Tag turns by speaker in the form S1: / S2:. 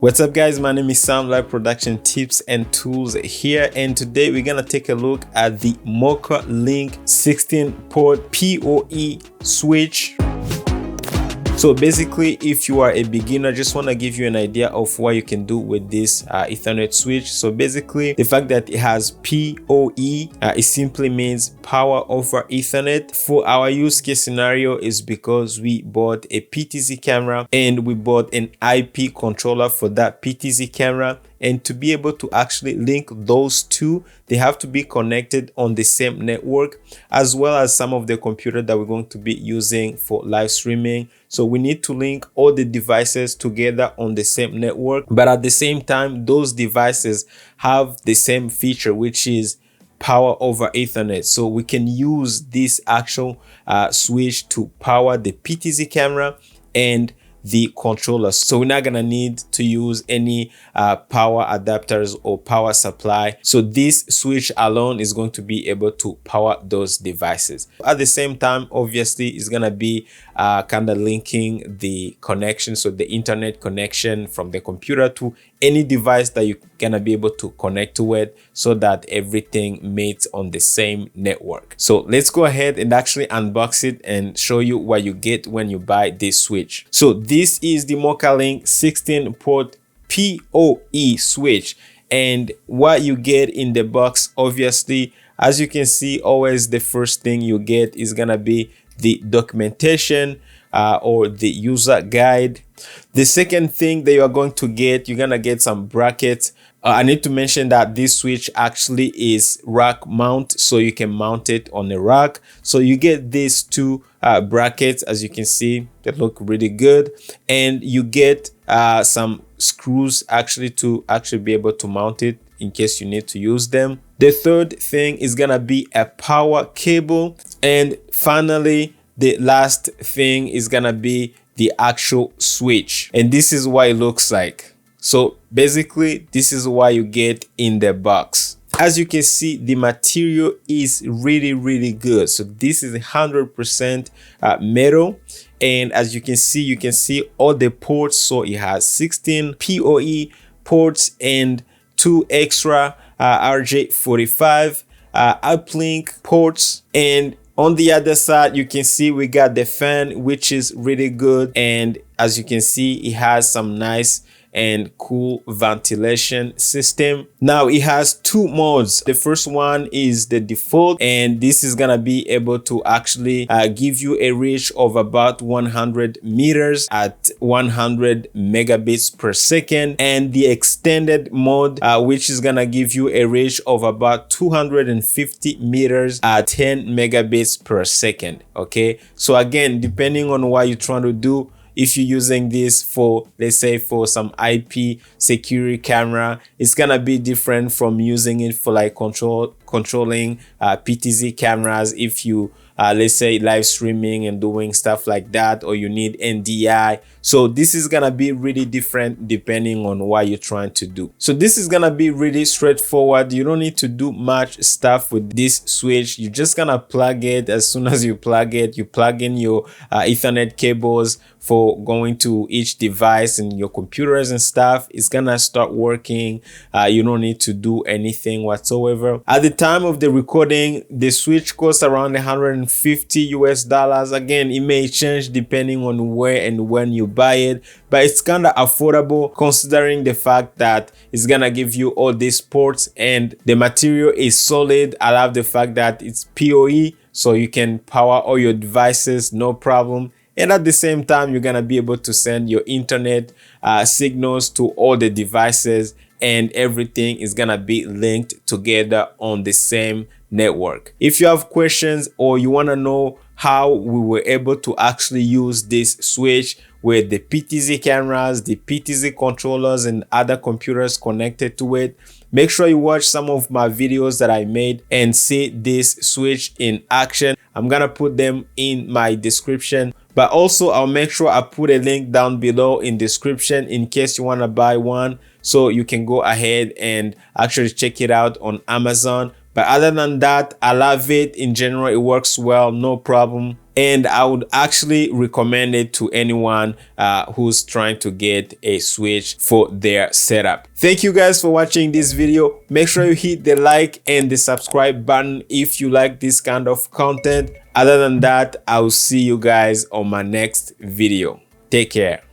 S1: What's up guys, my name is Sam, Live Production Tips and Tools here, and today we're gonna take a look at the Mocha-Link 16-port PoE switch. So basically, if you are a beginner, just want to give you an idea of what you can do with this Ethernet switch. So basically, the fact that it has PoE, it simply means power over Ethernet. For our use case scenario is because we bought a PTZ camera and we bought an IP controller for that PTZ camera. And to be able to actually link those two, they have to be connected on the same network, as well as some of the computer that we're going to be using for live streaming. So we need to link all the devices together on the same network, but at the same time, those devices have the same feature, which is power over Ethernet. So we can use this actual switch to power the PTZ camera and the controller. So we're not gonna need to use any power adapters or power supply. So this switch alone is going to be able to power those devices. At the same time, obviously, it's gonna be kind of linking the connection, so the internet connection from the computer to any device that you're gonna be able to connect to it, so that everything mates on the same network. So let's go ahead and actually unbox it and show you what you get when you buy this switch. So this is the Mocha-Link 16-port PoE switch, and what you get in the box, obviously, as you can see, always the first thing you get is gonna be the documentation or the user guide. The second thing that you are going to get, you're gonna get some brackets. I need to mention that this switch actually is rack mount, so you can mount it on a rack. So you get these two brackets, as you can see, they look really good, and you get some screws actually to be able to mount it in case you need to use them. The third thing is gonna be a power cable, and finally the last thing is gonna be the actual switch, and this is what it looks like. So basically, this is what you get in the box. As you can see, the material is really good. So this is 100% metal, and as you can see all the ports. So it has 16 PoE ports and 2 extra RJ45 uplink ports, and on the other side, you can see we got the fan, which is really good. And as you can see, it has some nice and cool ventilation system. Now it has 2 modes. The first one is the default, and this is gonna be able to actually give you a reach of about 100 meters at 100 megabits per second, and the extended mode, which is gonna give you a reach of about 250 meters at 10 megabits per second. Okay, so again, depending on what you're trying to do, if you're using this for, let's say, for some IP security camera, it's gonna be different from using it for like controlling PTZ cameras. If you let's say live streaming and doing stuff like that, or you need NDI. So this is gonna be really different depending on what you're trying to do. So this is gonna be really straightforward. You don't need to do much stuff with this switch. You're just gonna plug it. As soon as you plug it, you plug in your Ethernet cables for going to each device and your computers and stuff. It's gonna start working. You don't need to do anything whatsoever. At the time of the recording, the switch costs around $150 US. Again, it may change depending on where and when you buy it, but it's kind of affordable considering the fact that it's gonna give you all these ports and the material is solid. I love the fact that it's PoE, so you can power all your devices no problem. And at the same time, you're gonna be able to send your internet signals to all the devices, and everything is gonna be linked together on the same network. If you have questions or you wanna know how we were able to actually use this switch with the PTZ cameras, the PTZ controllers, and other computers connected to it, make sure you watch some of my videos that I made and see this switch in action. I'm gonna put them in my description, but also I'll make sure I put a link down below in description in case you wanna buy one, so you can go ahead and actually check it out on Amazon. But other than that, I love it. In general, it works well, no problem. and I would actually recommend it to anyone who's trying to get a switch for their setup. Thank you guys for watching this video. Make sure you hit the like and the subscribe button if you like this kind of content. Other than that, I'll see you guys on my next video. Take care.